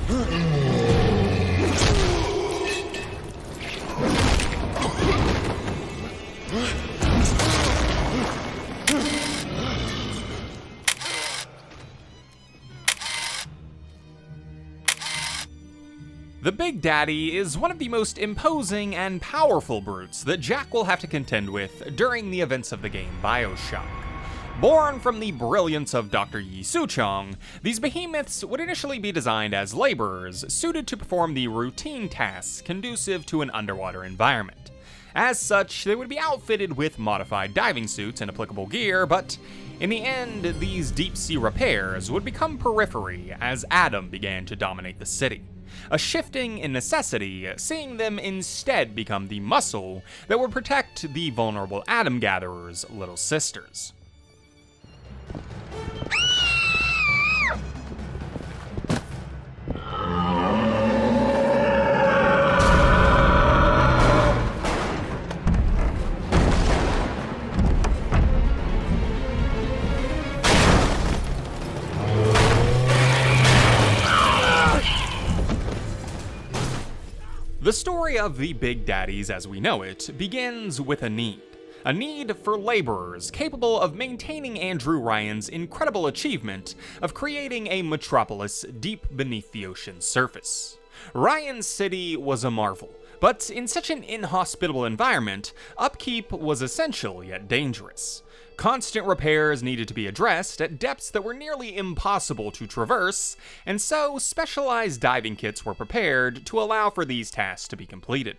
The Big Daddy is one of the most imposing and powerful brutes that Jack will have to contend with during the events of the game BioShock. Born from the brilliance of Dr. SuChong, these behemoths would initially be designed as laborers suited to perform the routine tasks conducive to an underwater environment. As such, they would be outfitted with modified diving suits and applicable gear, but in the end, these deep-sea repairs would become periphery as Adam began to dominate the city. A shifting in necessity, seeing them instead become the muscle that would protect the vulnerable atom gatherers' little sisters. The story of the Big Daddies as we know it begins with a need for laborers capable of maintaining Andrew Ryan's incredible achievement of creating a metropolis deep beneath the ocean's surface. Ryan's city was a marvel, but in such an inhospitable environment, upkeep was essential yet dangerous. Constant repairs needed to be addressed at depths that were nearly impossible to traverse, and so specialized diving kits were prepared to allow for these tasks to be completed.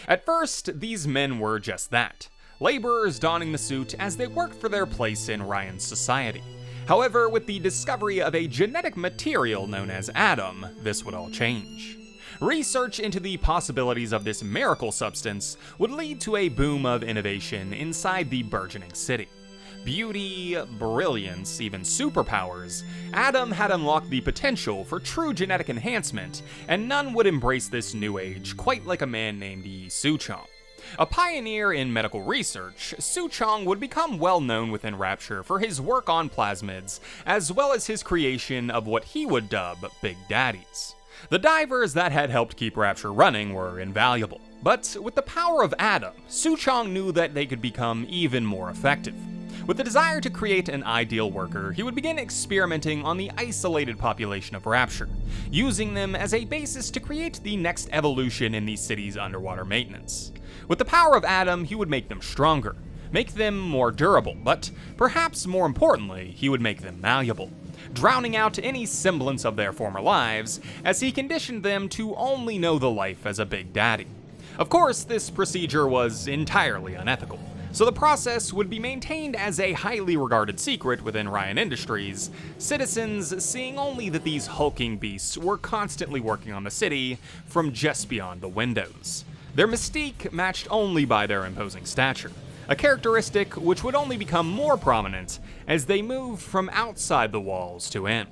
At first, these men were just that, laborers donning the suit as they worked for their place in Ryan's society. However, with the discovery of a genetic material known as Adam, this would all change. Research into the possibilities of this miracle substance would lead to a boom of innovation inside the burgeoning city. Beauty, brilliance, even superpowers, Adam had unlocked the potential for true genetic enhancement, and none would embrace this new age quite like a man named SuChong. A pioneer in medical research, SuChong would become well known within Rapture for his work on plasmids, as well as his creation of what he would dub Big Daddies. The divers that had helped keep Rapture running were invaluable, but with the power of Adam, SuChong knew that they could become even more effective. With the desire to create an ideal worker, he would begin experimenting on the isolated population of Rapture, using them as a basis to create the next evolution in the city's underwater maintenance. With the power of Adam, he would make them stronger, make them more durable, but perhaps more importantly, he would make them malleable, drowning out any semblance of their former lives as he conditioned them to only know the life as a Big Daddy. Of course, this procedure was entirely unethical, so the process would be maintained as a highly regarded secret within Ryan Industries, citizens seeing only that these hulking beasts were constantly working on the city from just beyond the windows. Their mystique matched only by their imposing stature, a characteristic which would only become more prominent as they moved from outside the walls to in.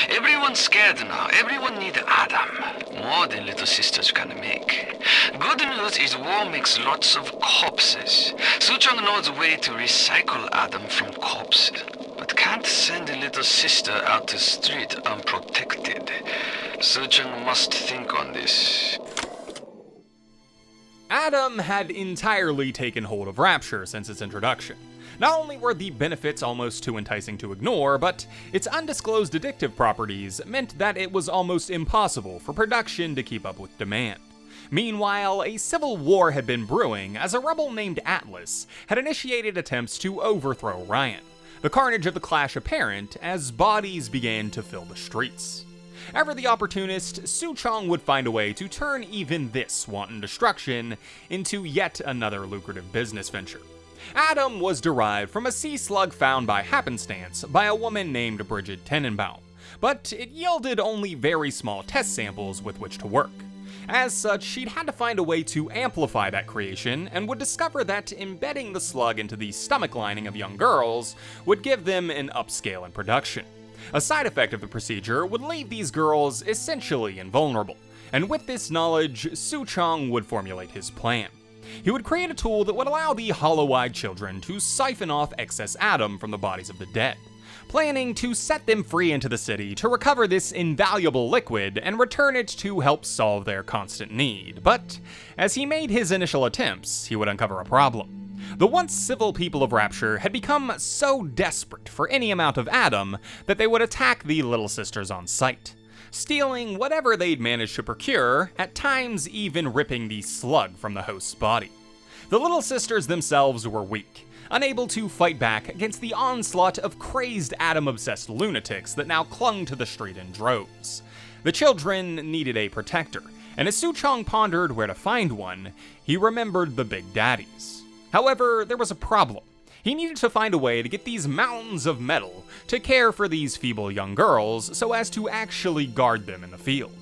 Everyone's scared now. Everyone needs Adam. More than little sisters can make. Good news is war makes lots of corpses. SuChong knows a way to recycle Adam from corpses, but can't send a little sister out the street unprotected. SuChong must think on this. Adam had entirely taken hold of Rapture since its introduction. Not only were the benefits almost too enticing to ignore, but its undisclosed addictive properties meant that it was almost impossible for production to keep up with demand. Meanwhile, a civil war had been brewing as a rebel named Atlas had initiated attempts to overthrow Ryan, the carnage of the clash apparent as bodies began to fill the streets. Ever the opportunist, SuChong would find a way to turn even this wanton destruction into yet another lucrative business venture. Adam was derived from a sea slug found by happenstance by a woman named Bridget Tenenbaum, but it yielded only very small test samples with which to work. As such, she'd had to find a way to amplify that creation, and would discover that embedding the slug into the stomach lining of young girls would give them an upscale in production. A side effect of the procedure would leave these girls essentially invulnerable, and with this knowledge, SuChong would formulate his plan. He would create a tool that would allow the hollow-eyed children to siphon off excess Adam from the bodies of the dead, planning to set them free into the city to recover this invaluable liquid and return it to help solve their constant need. But as he made his initial attempts, he would uncover a problem. The once civil people of Rapture had become so desperate for any amount of Adam that they would attack the Little Sisters on sight, stealing whatever they'd managed to procure, at times even ripping the slug from the host's body. The Little Sisters themselves were weak, unable to fight back against the onslaught of crazed Adam-obsessed lunatics that now clung to the street in droves. The children needed a protector, and as SuChong pondered where to find one, he remembered the Big Daddies. However, there was a problem. He needed to find a way to get these mountains of metal to care for these feeble young girls so as to actually guard them in the field.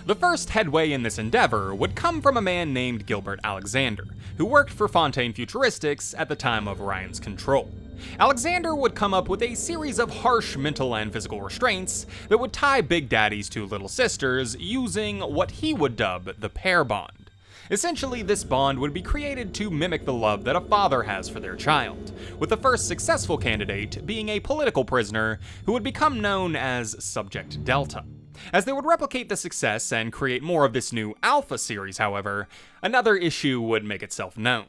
The first headway in this endeavor would come from a man named Gilbert Alexander, who worked for Fontaine Futuristics at the time of Ryan's control. Alexander would come up with a series of harsh mental and physical restraints that would tie Big Daddies to Little Sisters using what he would dub the pair bond. Essentially, this bond would be created to mimic the love that a father has for their child, with the first successful candidate being a political prisoner who would become known as Subject Delta. As they would replicate the success and create more of this new Alpha series, however, another issue would make itself known.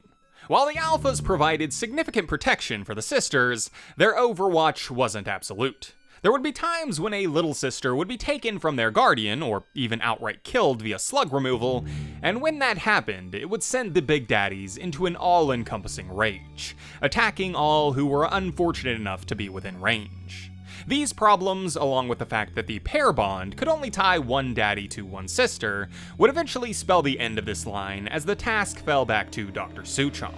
While the Alphas provided significant protection for the sisters, their overwatch wasn't absolute. There would be times when a little sister would be taken from their guardian, or even outright killed via slug removal, and when that happened, it would send the Big Daddies into an all-encompassing rage, attacking all who were unfortunate enough to be within range. These problems, along with the fact that the pair bond could only tie one daddy to one sister, would eventually spell the end of this line as the task fell back to Dr. SuChong.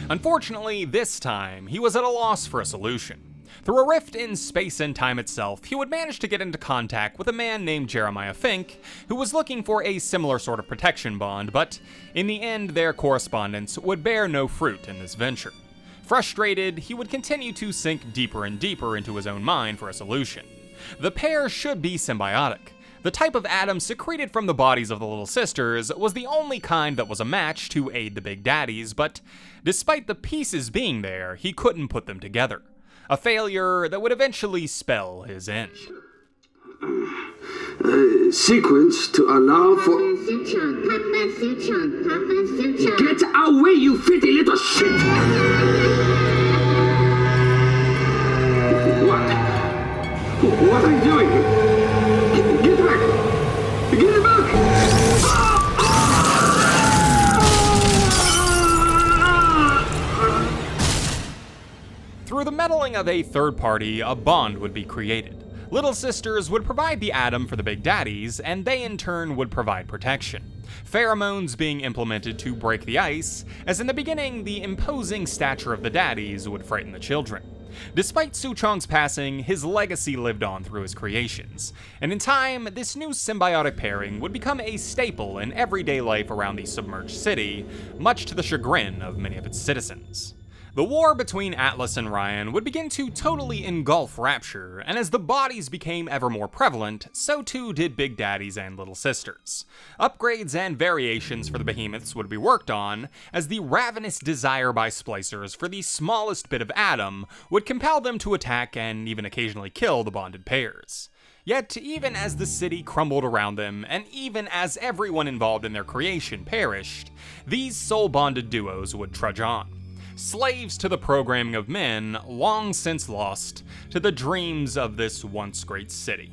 Unfortunately, this time, he was at a loss for a solution. Through a rift in space and time itself, he would manage to get into contact with a man named Jeremiah Fink, who was looking for a similar sort of protection bond, but in the end their correspondence would bear no fruit in this venture. Frustrated, he would continue to sink deeper and deeper into his own mind for a solution. The pair should be symbiotic. The type of atom secreted from the bodies of the Little Sisters was the only kind that was a match to aid the Big Daddies, but despite the pieces being there, he couldn't put them together. A failure that would eventually spell his end. Sequence to allow for... Get away, you filthy little shit! What are you doing? Get back! Get back! Through the meddling of a third party, a bond would be created. Little Sisters would provide the atom for the Big Daddies, and they in turn would provide protection. Pheromones being implemented to break the ice, as in the beginning, the imposing stature of the Daddies would frighten the children. Despite SuChong's passing, his legacy lived on through his creations, and in time, this new symbiotic pairing would become a staple in everyday life around the submerged city, much to the chagrin of many of its citizens. The war between Atlas and Ryan would begin to totally engulf Rapture, and as the bodies became ever more prevalent, so too did Big Daddies and Little Sisters. Upgrades and variations for the behemoths would be worked on, as the ravenous desire by splicers for the smallest bit of atom would compel them to attack and even occasionally kill the bonded pairs. Yet, even as the city crumbled around them, and even as everyone involved in their creation perished, these soul-bonded duos would trudge on. Slaves to the programming of men, long since lost to the dreams of this once great city.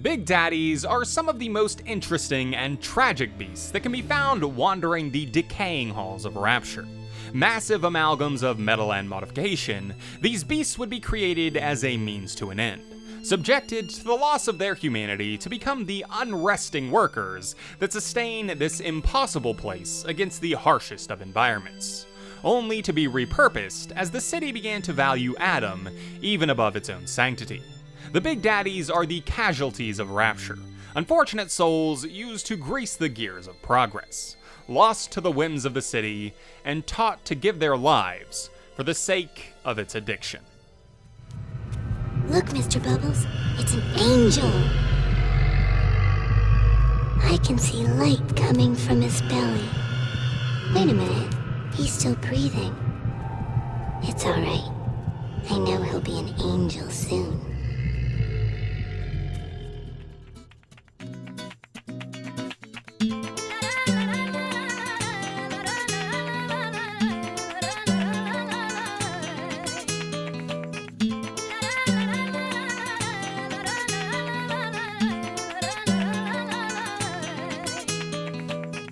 Big Daddies are some of the most interesting and tragic beasts that can be found wandering the decaying halls of Rapture. Massive amalgams of metal and modification, these beasts would be created as a means to an end, subjected to the loss of their humanity to become the unresting workers that sustain this impossible place against the harshest of environments, only to be repurposed as the city began to value Adam even above its own sanctity. The Big Daddies are the casualties of Rapture, unfortunate souls used to grease the gears of progress, lost to the whims of the city, and taught to give their lives for the sake of its addiction. Look, Mr. Bubbles, it's an angel. I can see light coming from his belly. Wait a minute. He's still breathing. It's all right. I know he'll be an angel